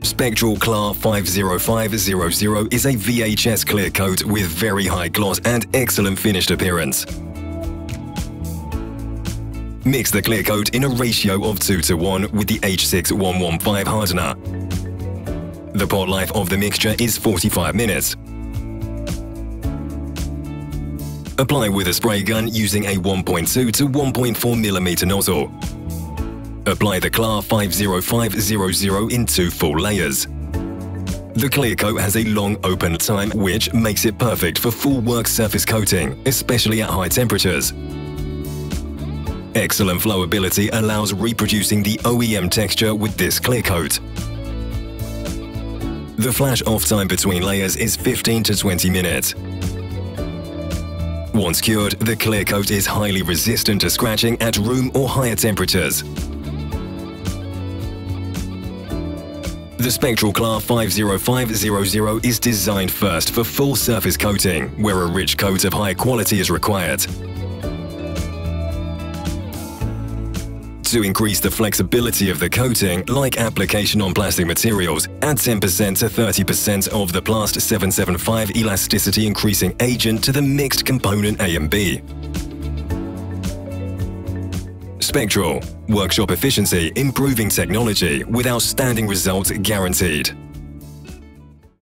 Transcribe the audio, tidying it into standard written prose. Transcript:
SPECTRAL KLAR 50500 is a VHS clear coat with very high gloss and excellent finished appearance. Mix the clear coat in a ratio of 2:1 with the H6115 hardener. The pot life of the mixture is 45 minutes. Apply with a spray gun using a 1.2 to 1.4 mm nozzle. Apply the KLAR 50500 in 2 full layers. The clear coat has a long open time, which makes it perfect for full work surface coating, especially at high temperatures. Excellent flowability allows reproducing the OEM texture with this clear coat. The flash off time between layers is 15 to 20 minutes. Once cured, the clear coat is highly resistant to scratching at room or higher temperatures. The SPECTRAL KLAR 50500 is designed first for full surface coating, where a rich coat of high quality is required. To increase the flexibility of the coating, like application on plastic materials, add 10% to 30% of the Plast 775 elasticity increasing agent to the mixed component A and B. Spectral. Workshop efficiency, improving technology with outstanding results guaranteed.